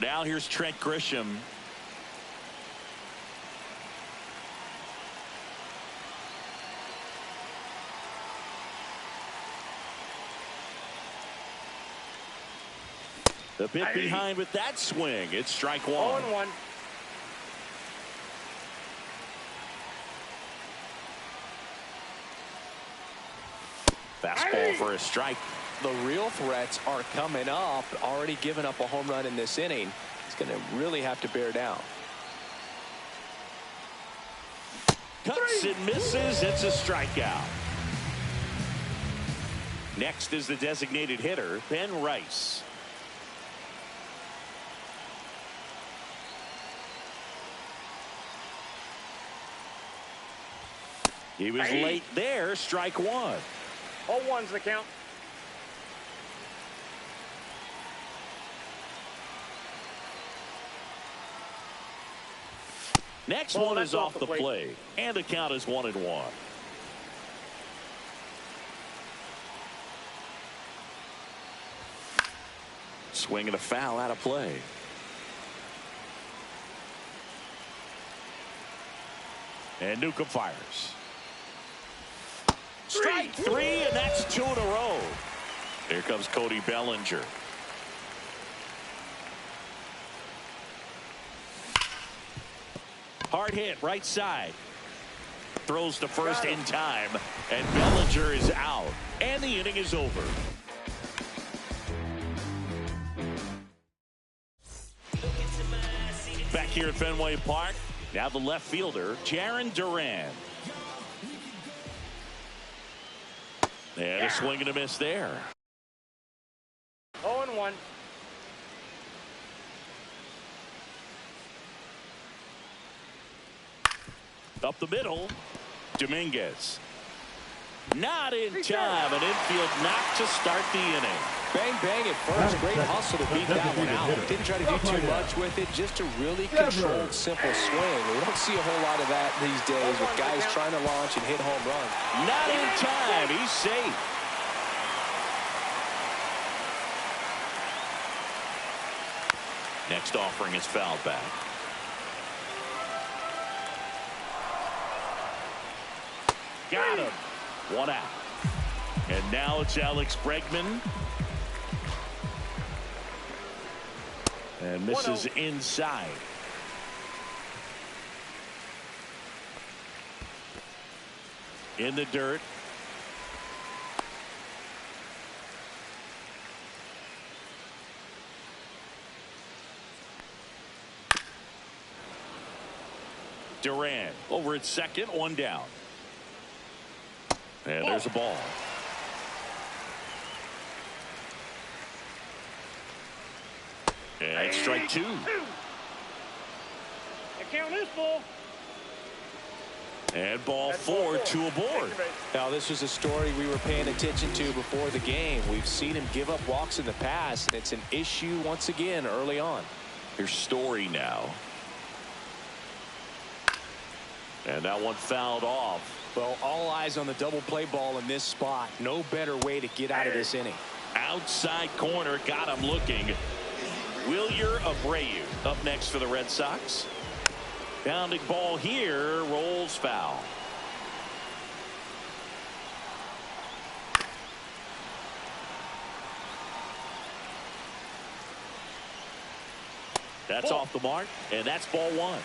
Now here's Trent Grisham. The bit behind with that swing. It's strike one. 0-1. Fastball for a strike. The real threats are coming up. Already given up a home run in this inning. He's going to really have to bear down. Cuts and misses. It's a strikeout. Next is the designated hitter, Ben Rice. He was late there. Strike one. 0-1's the count. Next one is off the plate. And the count is 1-1. Swing and a foul out of play. And Newcomb fires. Strike three, and that's 2 in a row. Here comes Cody Bellinger. Hard hit, right side. Throws to first in time, and Bellinger is out. And the inning is over. Back here at Fenway Park, now the left fielder, Jarren Duran. And a swing and a miss there. 0-1. Up the middle, Dominguez. Not in time. An infield knock to start the inning. Bang, bang at first. Great hustle to beat that one out. Didn't try to do too much with it. Just a really controlled, simple swing. We don't see a whole lot of that these days with guys trying to launch and hit home runs. Not in time. He's safe. Next offering is fouled back. Got him. One out. And now it's Alex Bregman. And misses inside. In the dirt. Duran over at second, one down. And there's a ball. And strike two. The count is full. And ball four, 2 aboard. Now, this was a story we were paying attention to before the game. We've seen him give up walks in the past, and it's an issue once again early on. Here's Story now. And that one fouled off. Well, all eyes on the double play ball in this spot. No better way to get out of this inning. Outside corner, got him looking. Wilyer Abreu up next for the Red Sox. Bounding ball here, rolls foul. That's off the mark, and that's ball one.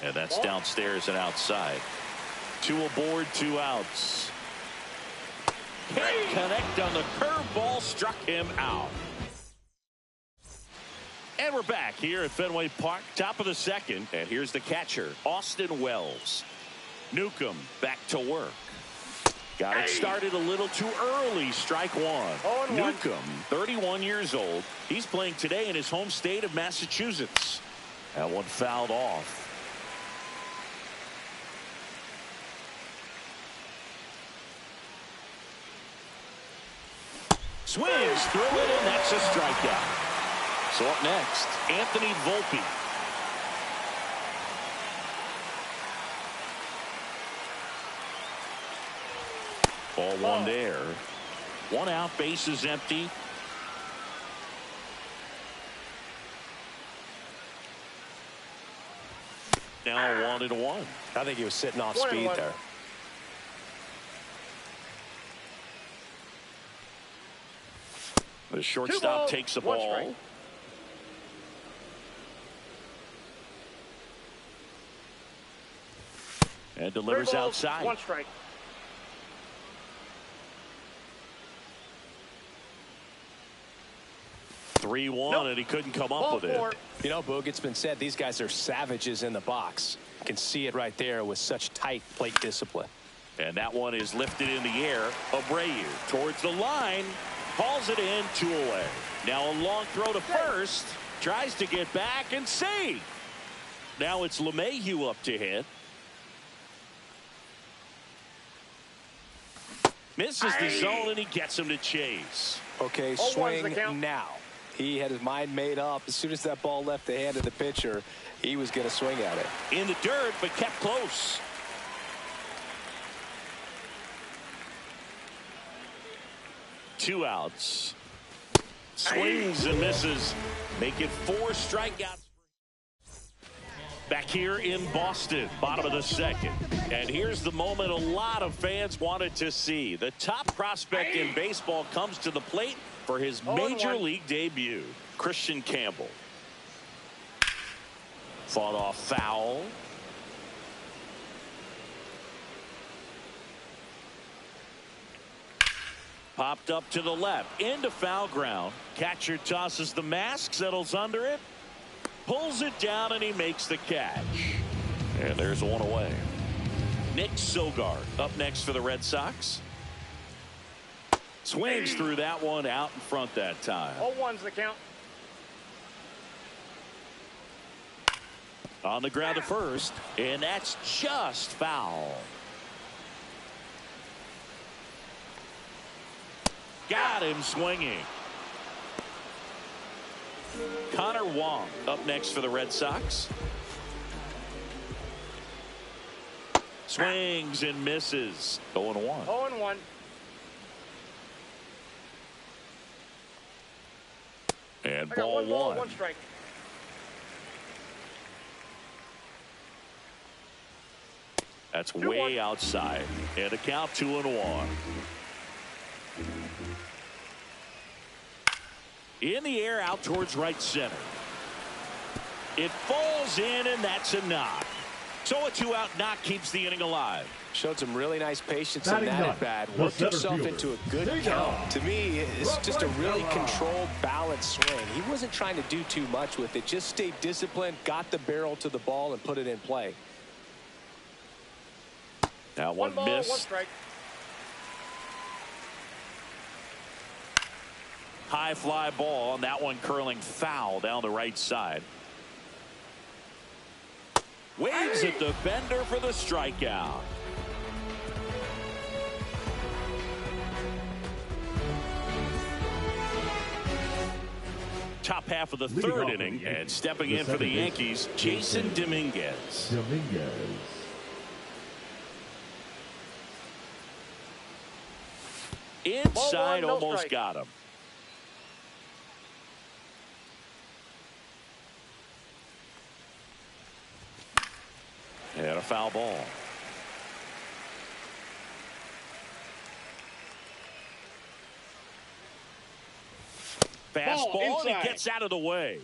And that's downstairs and outside. 2 aboard, 2 outs. Can't connect on the curveball, struck him out. And we're back here at Fenway Park, top of the second. And here's the catcher, Austin Wells. Newcomb back to work. Got it started a little too early. Strike one. Newcomb, 31 years old. He's playing today in his home state of Massachusetts. That one fouled off. Swings through it, and that's a strikeout. So up next, Anthony Volpe. Ball one there. 1 out, bases empty. now 1-1. I think he was sitting off 1-1. speed there. The shortstop takes the ball. Strike. And delivers outside. 1 strike. Nope. And he couldn't come up with it. You know, Boog, it's been said these guys are savages in the box. You can see it right there with such tight plate discipline. And that one is lifted in the air. Abreu towards the line. Hauls it in, 2 away. Now a long throw to first. Tries to get back and save. Now it's LeMahieu up to hit. Misses the zone and he gets him to chase. Okay, swing now. He had his mind made up. As soon as that ball left the hand of the pitcher, he was going to swing at it. In the dirt, but kept close. Two outs. Swings and misses. Make it 4 strikeouts. Back here in Boston, bottom of the second. And here's the moment a lot of fans wanted to see. The top prospect in baseball comes to the plate for his major league debut. Christian Campbell. Fought off foul. Popped up to the left, into foul ground. Catcher tosses the mask, settles under it, pulls it down, and he makes the catch. And there's 1 away. Nick Sogard up next for the Red Sox. Swings through that one, out in front that time. 0-1's the count. On the ground to first, and that's just foul. Got him swinging. Connor Wong up next for the Red Sox. Swings and misses. 0-1. 0-1. And ball 1. 1 strike. That's way outside. And a count 2-1. In the air out towards right center. It falls in, and that's a knock. So a 2-out knock keeps the inning alive. Showed some really nice patience in that at bat. Worked himself into a good count. To me, it's just a really controlled, balanced swing. He wasn't trying to do too much with it. Just stayed disciplined, got the barrel to the ball, and put it in play. Now one ball, miss. 1 strike. High fly ball, and that one curling foul down the right side. Waves at the bender for the strikeout. Top half of the third inning, and stepping in for the Yankees, Jason Dominguez. Inside, almost got him. And a foul ball. Fastball, and he gets out of the way.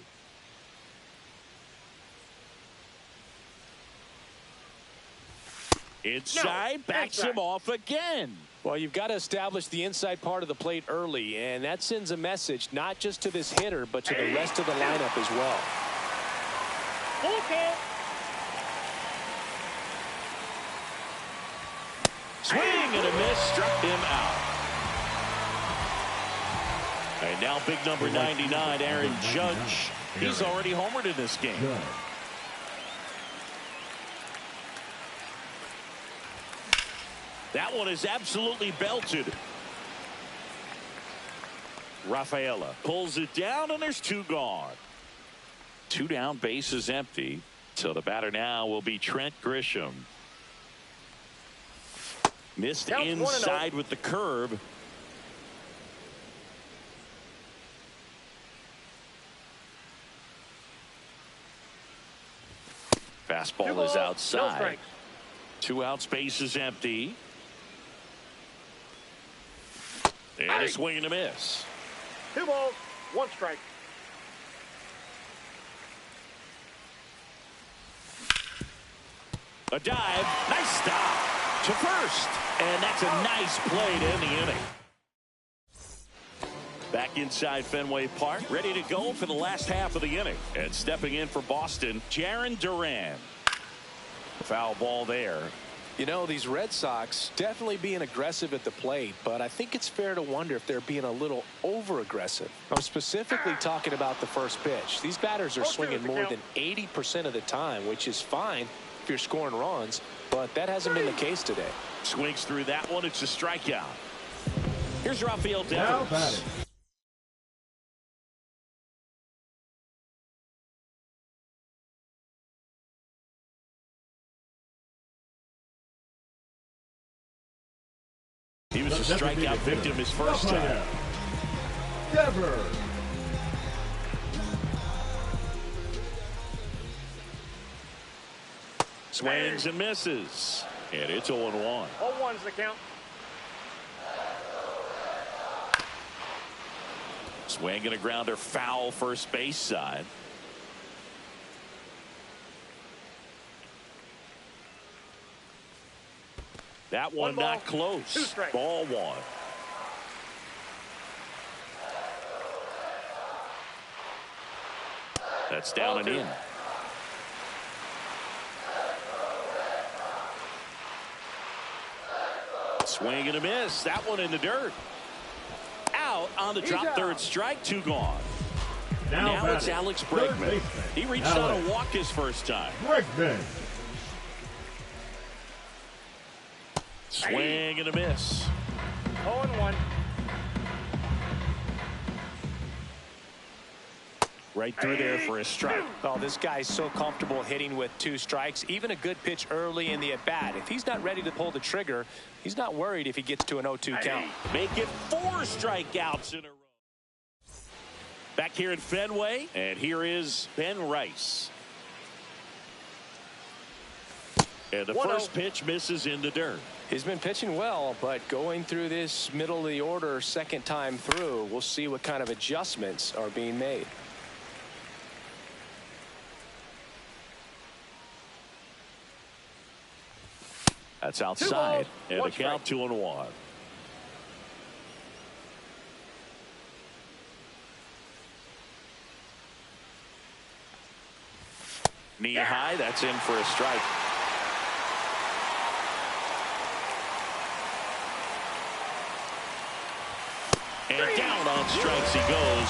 Inside, backs him off again. Well, you've got to establish the inside part of the plate early, and that sends a message not just to this hitter, but to the rest of the lineup as well. Okay. Swing and a miss, struck him out. And now big number 99, Aaron Judge. He's already homered in this game. That one is absolutely belted. Rafaela pulls it down, and there's 2 gone. 2 down, base is empty. So the batter now will be Trent Grisham. Missed inside with the curve. Fastball is outside. 2 outs, base is empty. And a swing and a miss. 2 balls, 1 strike. A dive, nice stop to first, and that's a nice play to end the inning. Back inside Fenway Park, ready to go for the last half of the inning. And stepping in for Boston, Jarren Duran. Foul ball there. You know, these Red Sox definitely being aggressive at the plate, but I think it's fair to wonder if they're being a little over-aggressive. I'm specifically talking about the first pitch. These batters are swinging more than 80% of the time, which is fine if you're scoring runs, but that hasn't been the case today. Swings through that one. It's a strikeout. Here's Rafael Devers. He was a strikeout victim his first time. Devers. Swings and misses. And it's 0-1. 0-1's the count. Swing and a grounder foul first base side. That one not close. Ball 1. That's down and in. Swing and a miss. That one in the dirt. Out on the drop. Third strike. 2 gone. Now it's Alex Bregman. He reached out to walk his first time. Bregman. Swing and a miss. 0-1. Right through there for a strike. Oh, this guy's so comfortable hitting with 2 strikes. Even a good pitch early in the at-bat. If he's not ready to pull the trigger, he's not worried if he gets to an 0-2 count. Make it 4 strikeouts in a row. Back here at Fenway, and here is Ben Rice. And the first pitch misses in the dirt. He's been pitching well, but going through this middle of the order second time through, we'll see what kind of adjustments are being made. That's outside, and the count 2-1. Knee high, that's in for a strike. And down on strikes he goes.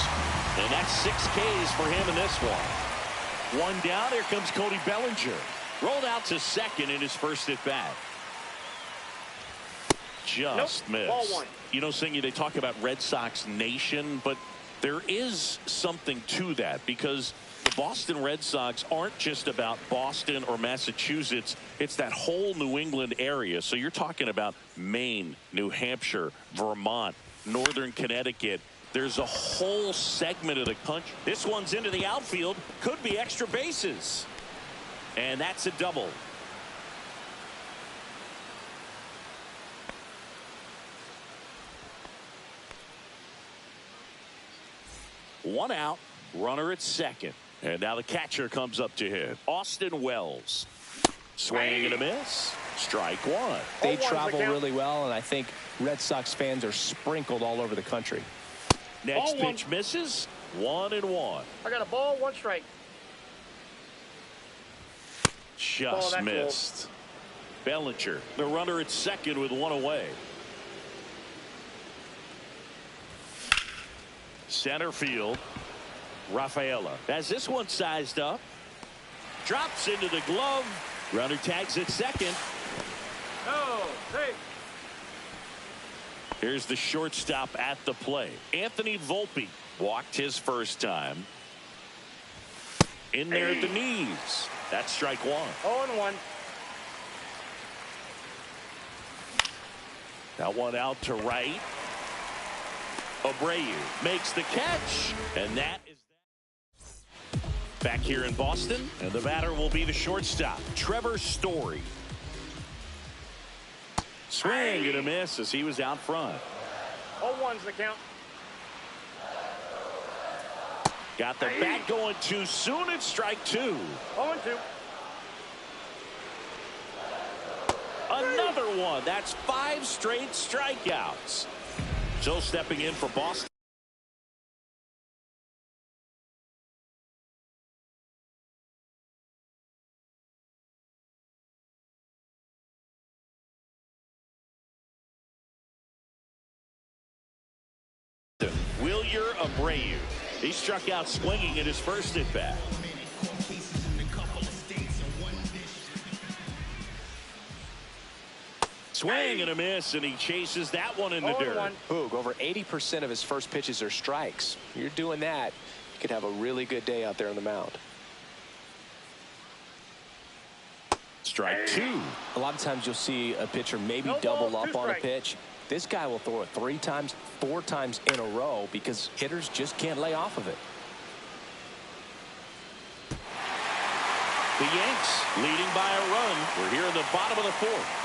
And that's 6 Ks for him in this one. 1 down. Here comes Cody Bellinger. Rolled out to second in his first at bat. Just missed. Ball 1. You know, Singy, they talk about Red Sox Nation, but there is something to that because the Boston Red Sox aren't just about Boston or Massachusetts. It's that whole New England area. So you're talking about Maine, New Hampshire, Vermont, Northern Connecticut. There's a whole segment of the country. This one's into the outfield. Could be extra bases. And that's a double. One out, runner at second. And now the catcher comes up to hit. Austin Wells. Swing and a miss. Strike 1. They travel really well, and I think Red Sox fans are sprinkled all over the country. Next pitch misses. 1-1. I got a ball, 1 strike. Just missed. Bellinger, the runner at second with 1 away. Center field. Rafaela has this one sized up. Drops into the glove. Runner tags at second. No, hey. Here's the shortstop at the plate. Anthony Volpe walked his first time. In there at the knees. That's strike 1. 0-1. That one out to right. Abreu makes the catch, and that is that. Back here in Boston, and the batter will be the shortstop, Trevor Story. Swing and a miss as he was out front. 0-1's the count. Got the bat going too soon. It's strike 2. 0-2. Another one. That's 5 straight strikeouts. So stepping in for Boston. Wilyer Abreu. He struck out swinging in his first at bat. Swing and a miss, and he chases that one in the dirt. Boog, over 80% of his first pitches are strikes. You're doing that, you could have a really good day out there on the mound. Strike 2. A lot of times you'll see a pitcher maybe double up on a pitch. This guy will throw it 3 times, 4 times in a row because hitters just can't lay off of it. The Yanks leading by a run. We're here in the bottom of the 4th.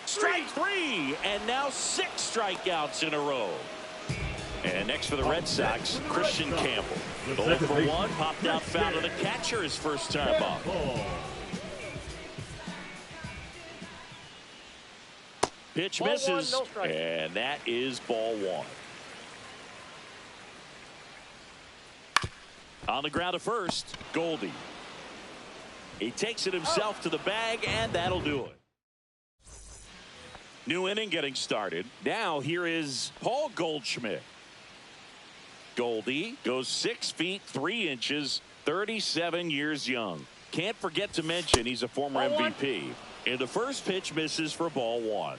Strike 3, and now 6 strikeouts in a row. And next for the Red Sox, Christian Campbell. 0 for 1, popped out foul to the catcher his first time up. Pitch misses, and that is ball 1. On the ground at first, Goldie. He takes it himself to the bag, and that'll do it. New inning getting started. Now here is Paul Goldschmidt. Goldie goes 6 feet 3 inches, 37 years young. Can't forget to mention he's a former MVP. And the first pitch misses for ball 1.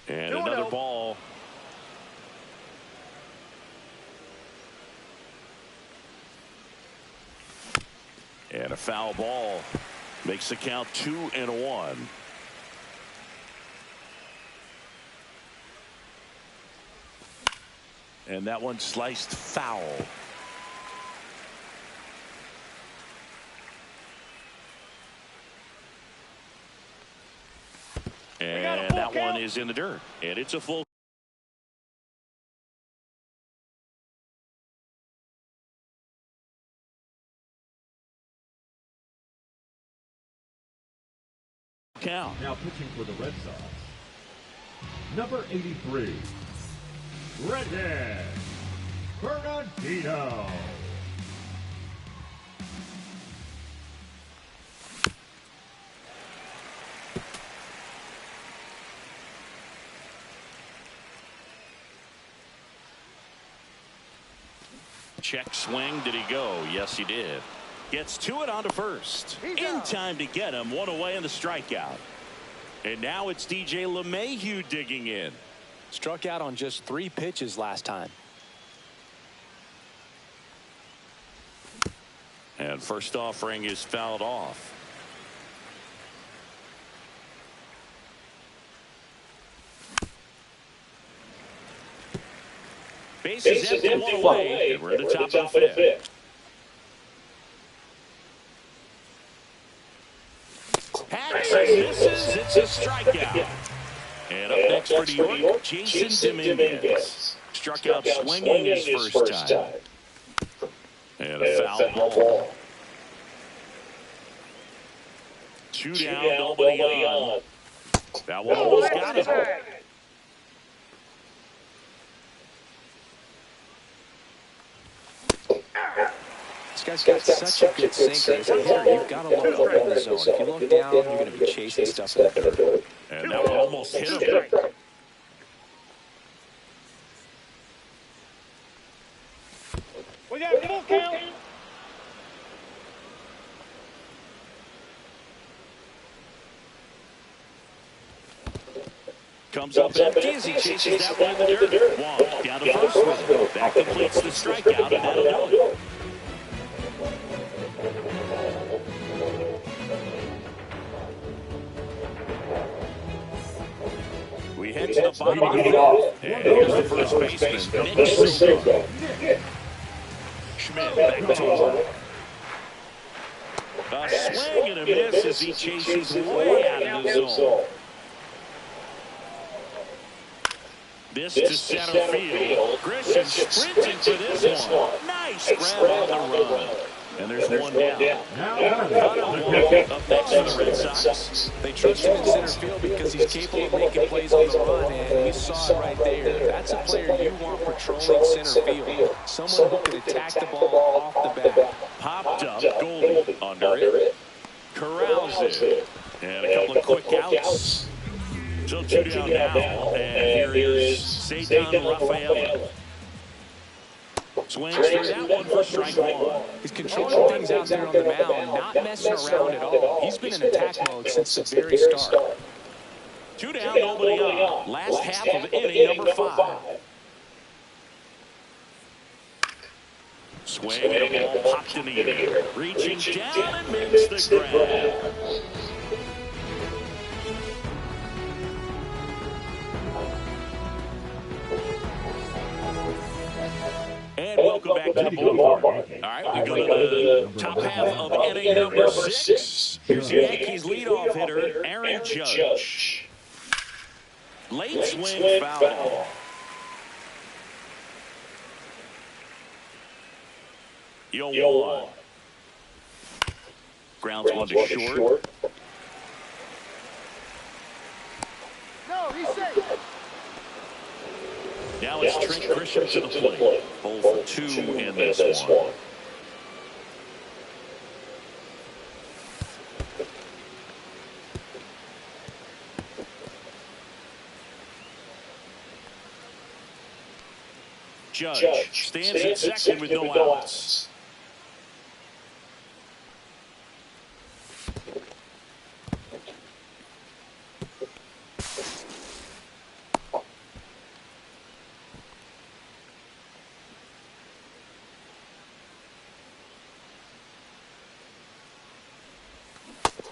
And another ball. And a foul ball makes the count 2-1. And that one sliced foul. And that one is in the dirt. And it's a full count. Now pitching for the Red Sox, number 83, Redhead Bernardino. Check swing. Did he go? Yes, he did. Gets to it onto first. In time to get him. 1 away in the strikeout. And now it's DJ LeMahieu digging in. Struck out on just 3 pitches last time. And first offering is fouled off. Base is empty, 1 away, and we're at the top of the 5th. Hacks and misses. It's a strikeout. And up next for New York, Jason Dominguez. Struck out swinging his first time. And a foul ball. 2 down, nobody on. That one almost got him. This guy's got such a good sinker. As a hitter, you've got to look up in the zone. If you look down, you're going to be chasing stuff in the dirt. And that one almost hit him. We got a full count. Comes up empty as he chases that one in the dirt. Walk down to first with it. That completes the strikeout bottom of the fifth. And here's the first baseman, Nick Silva. Schmidt back to work. A swing and a miss as he chases way out of the zone. This to center field. Grisham sprinting for this one. Nice grab on the run. And there's one down. Up next for the Red Sox. They trust him in center field because he's capable of making plays on the run, and we saw it right there. That's a player you want patrolling center field. Someone who can attack the ball off the bat. Popped up, Goldie under it. Corrals it. And a couple of quick outs. So 2 down now, and here is Seitan Rafaela. Swings through that one for strike one. He's controlling things out there on the mound, not messing around at all. He's been in attack mode since the very start. 2 down, nobody up. Last half of inning number 5. Swing and a ball popped in the air. Reaching down and makes the grab. And welcome back to the ballpark. All right, we go to the top half of inning number 6. Here's the Yankees leadoff hitter, Aaron Judge. Late swing foul. Yo, 1. Grounds one to short. No, he's safe. Now it's Trent Grisham to the plate. 0 for 2 in this one. Judge stands at second with no outs.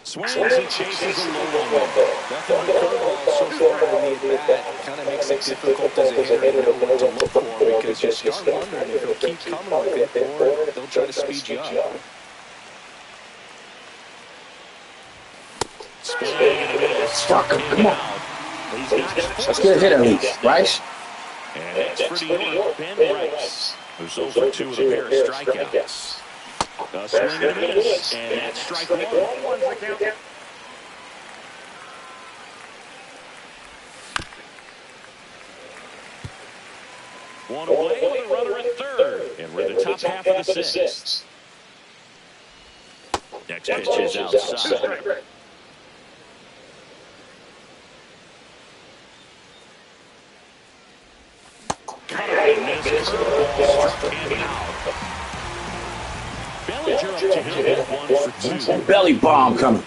Swings and chases a low one. Nothing but curveballs so far in the at-bat. Kind of makes it difficult as a hitter to know what to look for because you start wondering if he'll keep coming with it or they'll try to speed you up. Fuck him, come on. Let's get a hit at least, Rice. And that's for New York, Ben Rice, who's 0 for 2 with a pair of strikeouts. A swing and a miss, and that's strike 1. 1's the count. One away with a runner at third, and we're in the top half of the 6th. Next pitch is outside. Cut and miss. Struck him out. Bellinger up to him with 1 for 2. Belly bomb coming.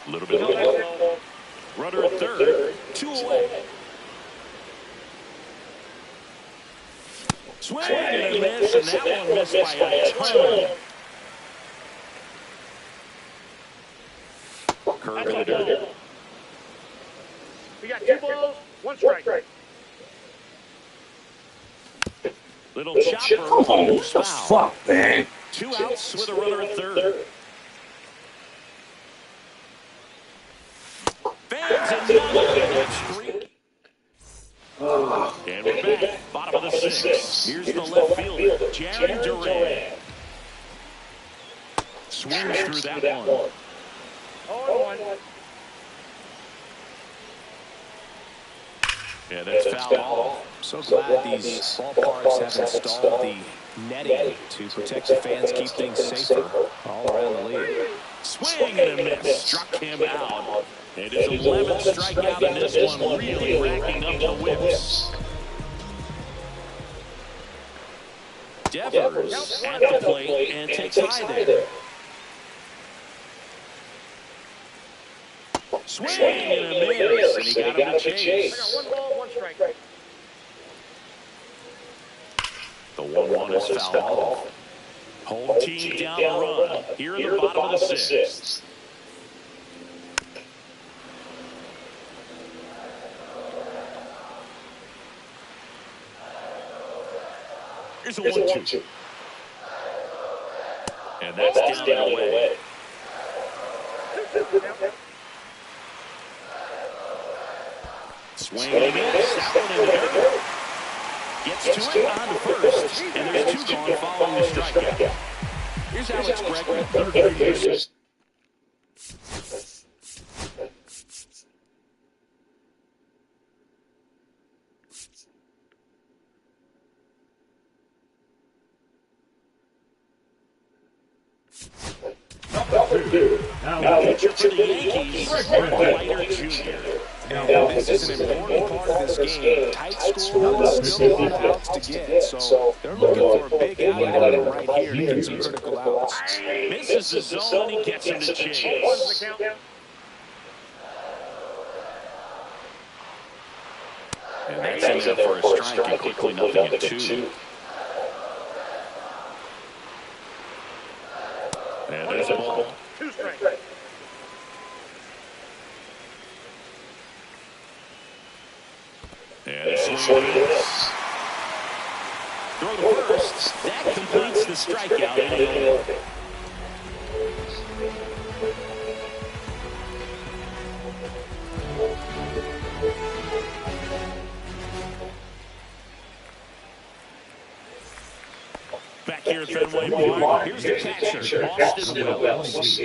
A little bit low. Runner at third. 2 away. Swing and a miss, and that one missed by a ton. Curve in the dirt. We got 2 balls, 1 strike. Little chopper. Oh, what the fuck, man? 2 outs with a runner at third. Fans another streak. And we're back. Bottom of the 6th. Here's the left fielder, Jarren Duran. Swings through that one. 0-1. Yeah, that's foul ball. So glad these ballparks have installed the netting to protect the fans, keep things safer all around the league. Swing and a miss. Struck him out. It is 11th strikeout in this one, really racking up the whips. Devers at the plate and takes high there. Swing and a miss, and he got him to chase. I got 1 ball, 1 strike. The 1-1 is fouled off. Home team down the run here in the bottom of the 6th. Here's a 1-2. And that's down and away. Swing and a miss. That one in the dirt. Gets to it on to first. And there's 2 gone following the strikeout. Here's Alex Bregman. Third baseman. Number 2. Now Pitcher for the Yankees, Leiter Jr. Now, this is an important part of this game. Tight score, still a lot of outs to get. So they're looking for a big out of him right here to get some critical outs. Misses the zone, he gets him to chase. One's the count. And that's in there for a strike, and quickly nothing at 2. And there's a ball. 2 strikes. And a swing and a miss. Throw to first. That completes the strikeout inning. Back here at Fenway Park, here's the catcher, Austin Wells.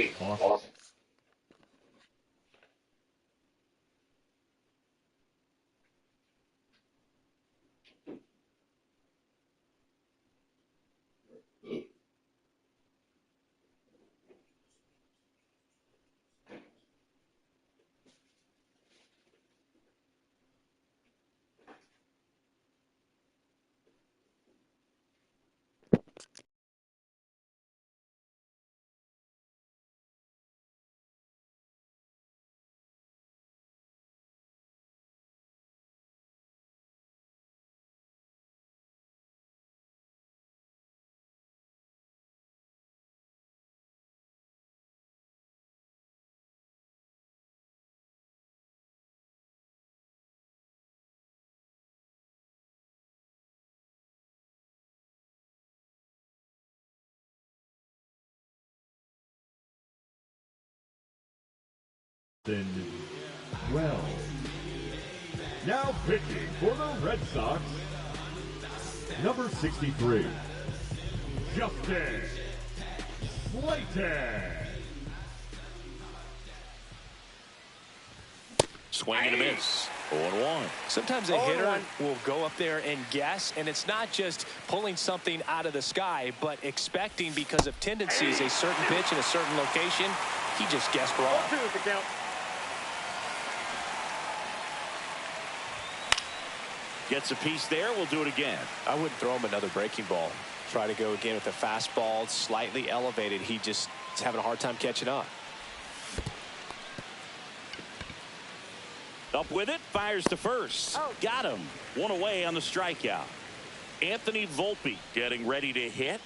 Well, now pitching for the Red Sox, number 63, Justin Slayton. Swing and a miss. 0-1. Sometimes a hitter will go up there and guess, and it's not just pulling something out of the sky, but expecting because of tendencies a certain pitch in a certain location. He just guessed wrong. 2 is the count. Gets a piece there. We'll do it again. I wouldn't throw him another breaking ball. Try to go again with the fastball, slightly elevated. He just is having a hard time catching up. Up with it, fires to first. Got him. 1 away on the strikeout. Anthony Volpe getting ready to hit.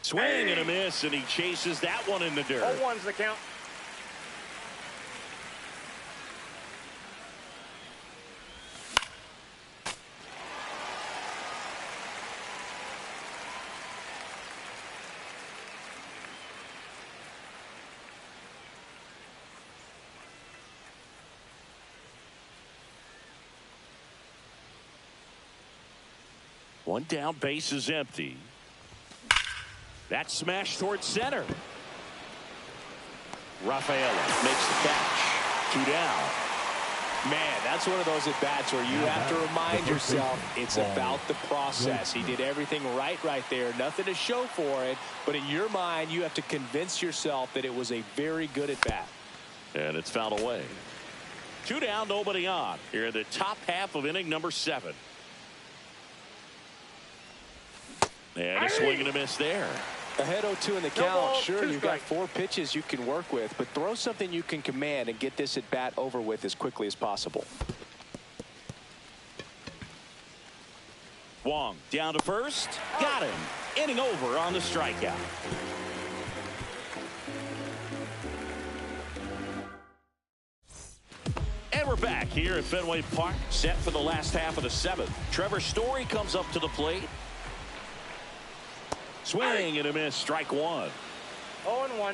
Swing and a miss, and he chases that one in the dirt. 0-1's the count. One down, base is empty. That smash towards center. Rafaela makes the catch. 2 down. Man, that's one of those at-bats where you have to remind yourself it's about the process. He did everything right there. Nothing to show for it. But in your mind, you have to convince yourself that it was a very good at-bat. And it's fouled away. 2 down, nobody on. Here in the top half of inning number 7. And a swing and a miss there. Ahead 0-2 in the count. Sure, you've got 4 pitches you can work with, but throw something you can command and get this at bat over with as quickly as possible. Wong down to first. Got him. Inning over on the strikeout. we're back here at Fenway Park, set for the last half of the seventh. Trevor Story comes up to the plate. Swing and a miss, strike one. 0-1.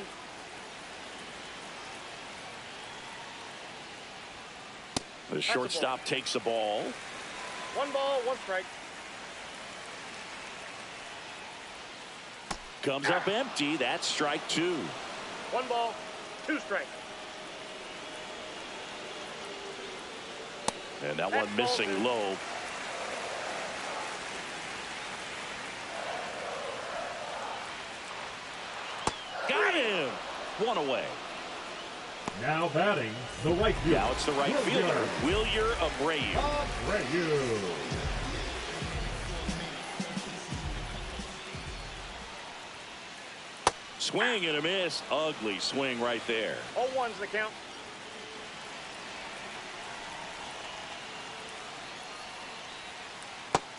The shortstop takes the ball. 1 ball, 1 strike. Comes up empty. That's strike two. 1 ball, 2 strikes. And that one missing low. Got him. One away. Now batting the right fielder. Now it's the right fielder, Wilyer Abreu. Abreu. Swing and a miss. Ugly swing right there. 0-1's the count.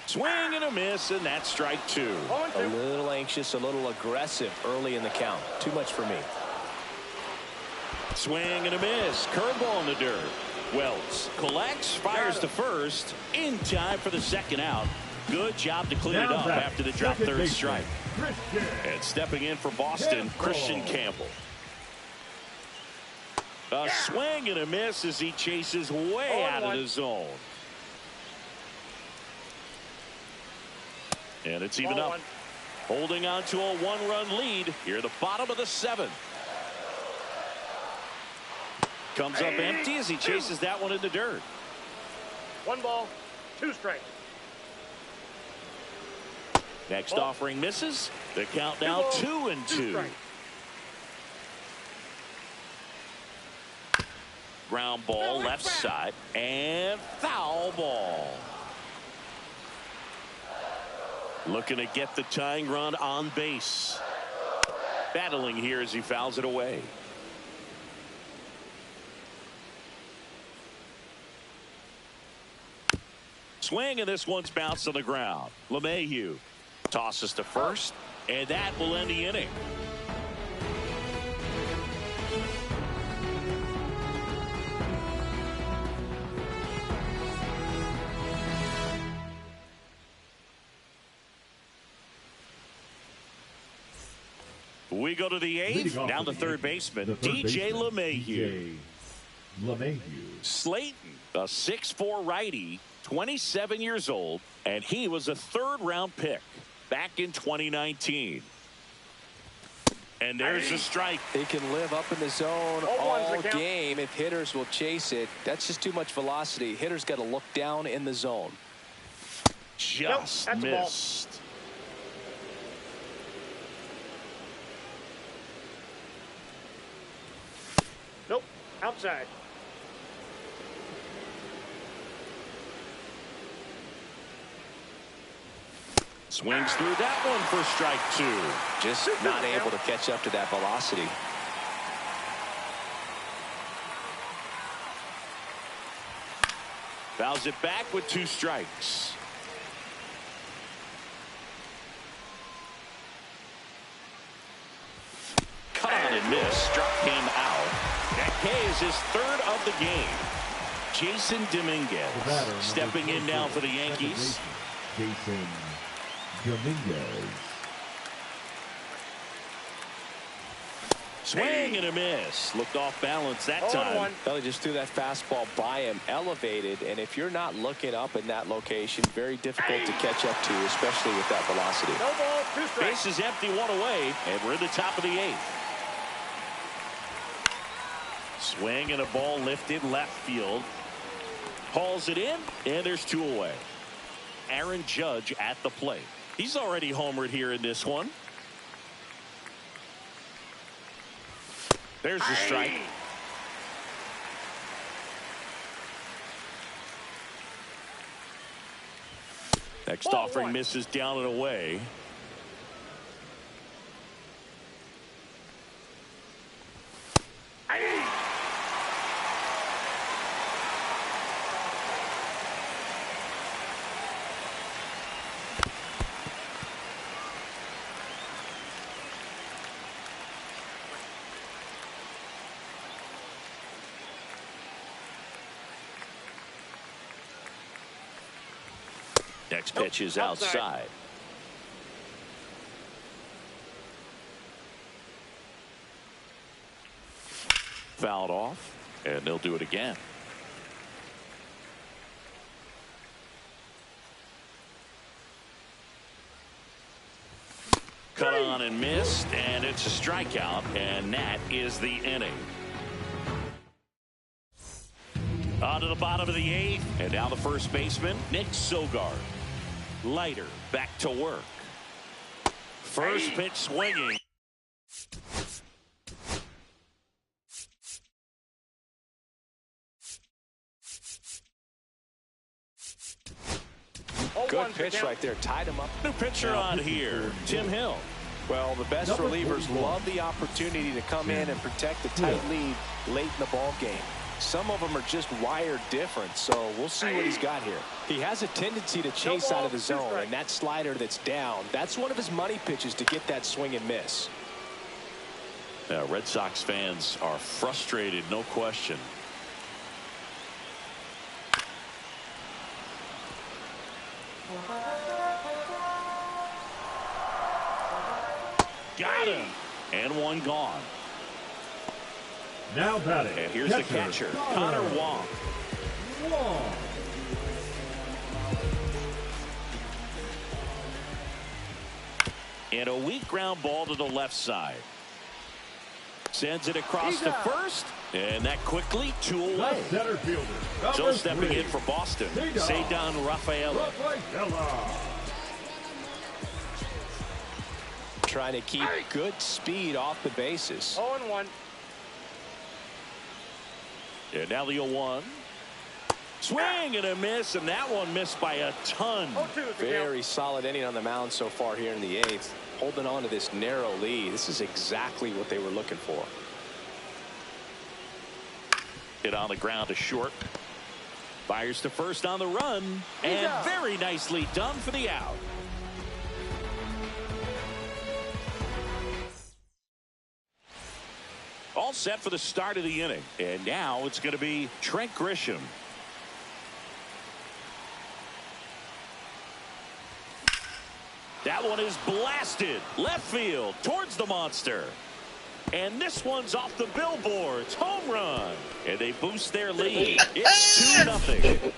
Swing and a miss, and that's strike two. 0-2. A little anxious, a little aggressive early in the count. Too much for me. Swing and a miss. Curveball in the dirt. Wells collects, fires to first. In time for the second out. Good job to clean it up after the drop third strike. And stepping in for Boston, Christian Campbell. A swing and a miss as he chases way out of the zone. And it's even up. Holding on to a one-run lead here at the bottom of the seventh. Comes up empty as he chases that one in the dirt. 1 ball, 2 strikes. Next offering misses. The count now 2-2. Ground ball left side and foul ball. Looking to get the tying run on base. Battling here as he fouls it away. Swing, and this one's bounced on the ground. LeMahieu tosses to first, and that will end the inning. We go to the eighth. Down to third baseman, DJ LeMahieu. Slayton, a 6'4" righty, 27 years old, and he was a third-round pick back in 2019. And there's a strike. He can live up in the zone all game if hitters will chase it. That's just too much velocity. Hitters got to look down in the zone. Just missed. Nope, outside. Swings through that one for strike two. Just not able to catch up to that velocity. Fouls it back with 2 strikes. Cut on and miss. Struck him out. That K is his third of the game. Jason Dominguez stepping in now for the Yankees. Jason Dominguez. Swing and a miss. Looked off balance that time. Well, he just threw that fastball by him, elevated, and if you're not looking up in that location, very difficult to catch up to, especially with that velocity. No ball, 2 strikes. Base is empty, 1 away, and we're in the top of the 8th. Swing and a ball lifted left field. Hauls it in, and there's 2 away. Aaron Judge at the plate. He's already homered here in this one. There's the strike. Next offering misses down and away. Next pitch is outside. Fouled off, and they'll do it again. Cut on and missed, and it's a strikeout, and that is the inning. On to the bottom of the 8th, and now the first baseman, Nick Sogard. Leiter back to work. First pitch swinging. Good pitch right there. Tied him up. New pitcher on here, Tim Hill. Well, the best relievers love the opportunity to come in and protect the tight lead late in the ball game. Some of them are just wired different, so we'll see what he's got here. He has a tendency to chase out of the zone, and that slider that's down, that's one of his money pitches to get that swing and miss. Now, Red Sox fans are frustrated, no question. Got him. And one gone. Now batting. And here's the catcher, Connor Wong. And a weak ground ball to the left side. Sends it across to first. And that quickly 2 away. Center fielder. So stepping in for Boston, Ceddanne Rafaela. Trying to keep good speed off the bases. 0-1. And now the 0-1. Swing and a miss, and that one missed by a ton. Very solid inning on the mound so far here in the 8th. Holding on to this narrow lead. This is exactly what they were looking for. Hit on the ground to short. Fires to first on the run. And very nicely done for the out. All set for the start of the inning. And now it's going to be Trent Grisham. That one is blasted left field towards the monster. And this one's off the billboards. Home run. And they boost their lead. It's 2-0.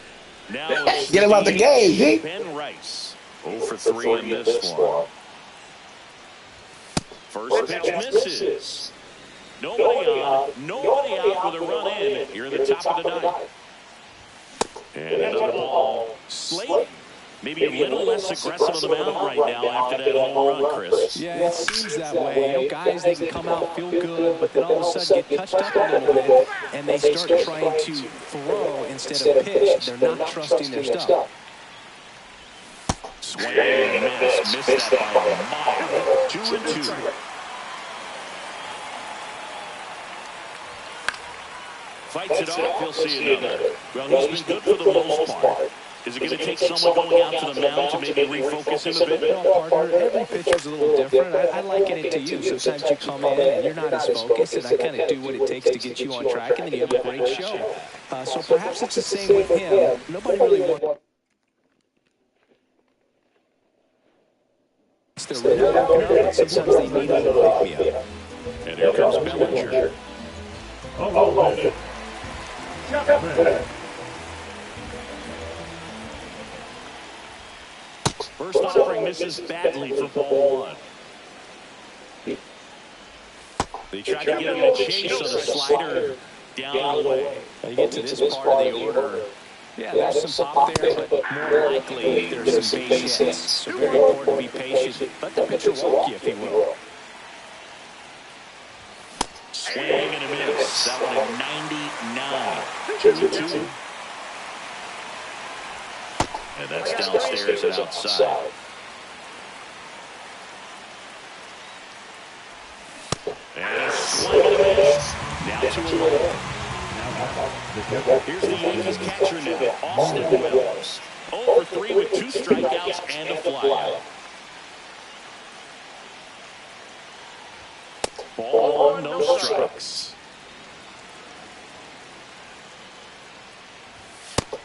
Now it's get him out the game, Ben Rice. 0 for 3 in this one. First pitch misses. Nobody on. Nobody out with a run in. You're in the top of the 9th. And another ball. Slate. Maybe a little less aggressive on the mound right now after that home run, Chris. Yeah, it seems that way. You know, guys, they can come out, feel good, but then all of a sudden get touched up a little bit, and they start trying to throw instead of pitch. They're not trusting their stuff. Swing and miss. Missed that by a mile. 2-2. Fights it off. He'll see another. Well, he's been good for the most part. Is it going to take someone going out to the mound to maybe refocus him a bit? Well, partner, every pitch is a little different. I liken it to you. Sometimes you come in and you're not as focused, and I kind of do what it takes to get you on track, and then you have a great show. So perhaps it's the same with him. Nobody really wants their rhythm back up, but sometimes they need a little pick-me-up. And here comes Bellinger. Oh, First offering misses badly for ball 1. They tried to get him a chase on the slider down and away. When you get to this part of the order, yeah, there's some pop there, but more likely there's some base hits. So very important to be patient. Let the pitcher walk you, if he will. Swing and a miss. That one at 99. 2-2. And that's downstairs and outside. And a swing and a miss. Now 2-1. Here's the Yankees catcher now, Austin Wells. 0 for 3 with 2 strikeouts and a flyout. Ball 1, no strikes.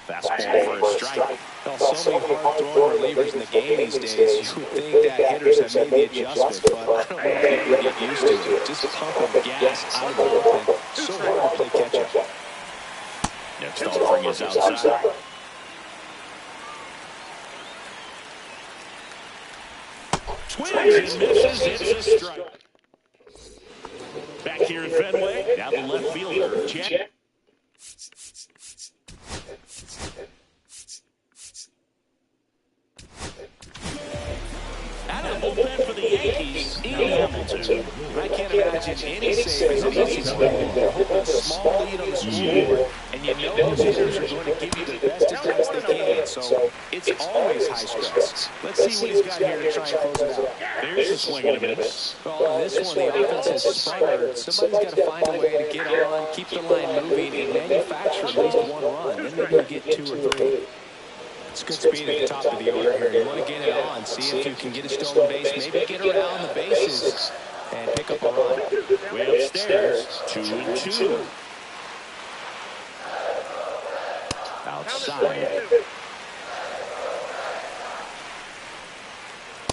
Fastball for a strike. Well, so many hard-throwing relievers in the game these days. You would think that hitters have made the adjustment, but I don't know if they ever get used to it. Just pumping gas out of the bullpen. So hard to play catch-up. Next offering is outside. Swings and misses. It's a strike. Back here at Fenway, now the left fielder, Jack. Out of the bullpen for the Yankees, Ian Hamilton. I can't imagine any save is an easy swing. You're hoping a small lead on the scoreboard, and you know those hitters are going to give you the best attempts they can, so it's always high stress. Let's see what he's got here to try and close it out. There's a swing and a miss. Well, in this one, the offense has sputtered. Somebody's got to find a way to get on, keep the line moving, and manufacture at least one run. Then maybe you get 2 or 3. It's good speed at the top of the order here. You want to get it on, see if you can get a stolen base, maybe get around the bases and pick up a run. Way upstairs, 2-2. Outside.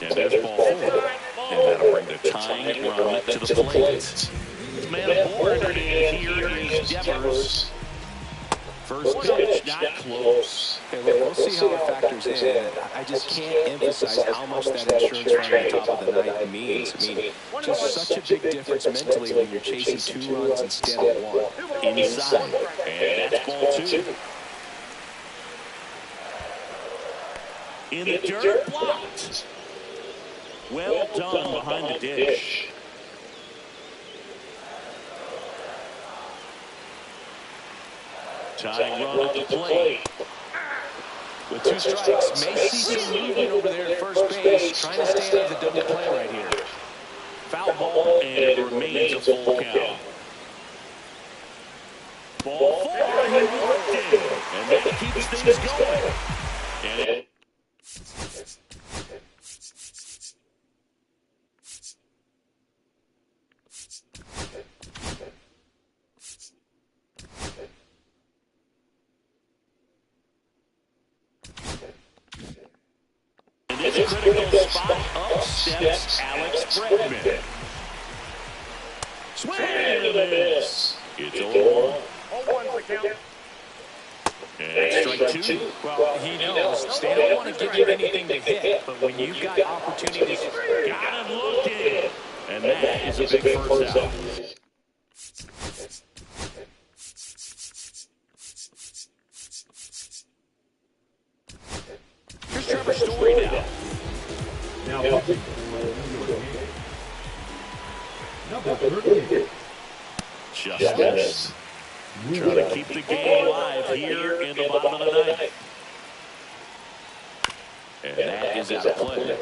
And there's ball 4. And that'll bring the tying run to the plate. Man aboard here is Devers. First pitch, not close. Hey, look, we'll see how it factors in. I just can't emphasize how much that insurance run at the top of the ninth means. I mean, just such a big difference mentally when you're chasing 2 runs instead of 1. Inside, and that's ball 2. In the dirt, blocked. Well done behind the dish. Tying run at the plate. With 2 strikes, may see some movement over there at first base, trying to stay out of the double play right here. Foul ball, and it remains a full count. Ball 4, he worked it, and that keeps things going. And in this critical spot, up steps Alex Bregman. Swing and a miss. It's 0-1. 0-1's the count. And strike 2. Well, he knows they don't want to give you anything to hit, but when you've got opportunities, Got him looking. And that is a big first out. Here's Trevor Story now. Now pitching number 38. Just missed. Trying to keep the game alive here in the bottom of the ninth. And that is out of play.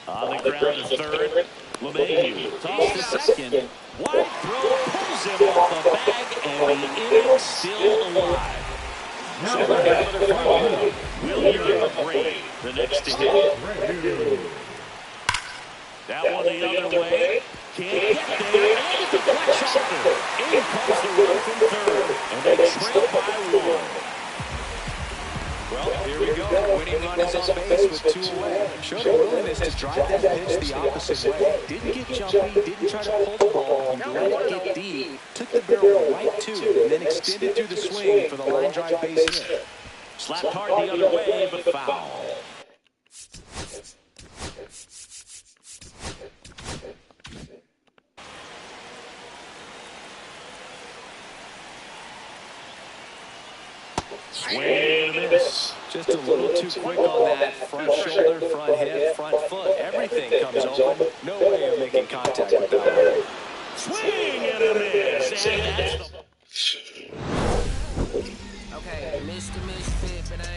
On the ground to third, LeMahieu toss to second. Wide throw pulls him off the bag, and the inning's still alive. So we have another final. William Gray, the next to hit. That one the other way. Can't get there. And it deflects off it. In comes the run from third. And they trail by 1. well, here we go. Winning run is on base with 2 away. Showed a willingness to drive that pitch the opposite way. Didn't get jumpy, didn't try to pull the ball. He let it get deep, took the barrel right to it, and then extended through the swing for the line drive base hit. Slapped hard the other way, but foul. Swing and a miss. Just a little too quick on that front shoulder, front hip, front foot. Everything comes open. No way of making contact with that one. Swing and a miss. And that's the... Okay, Mr.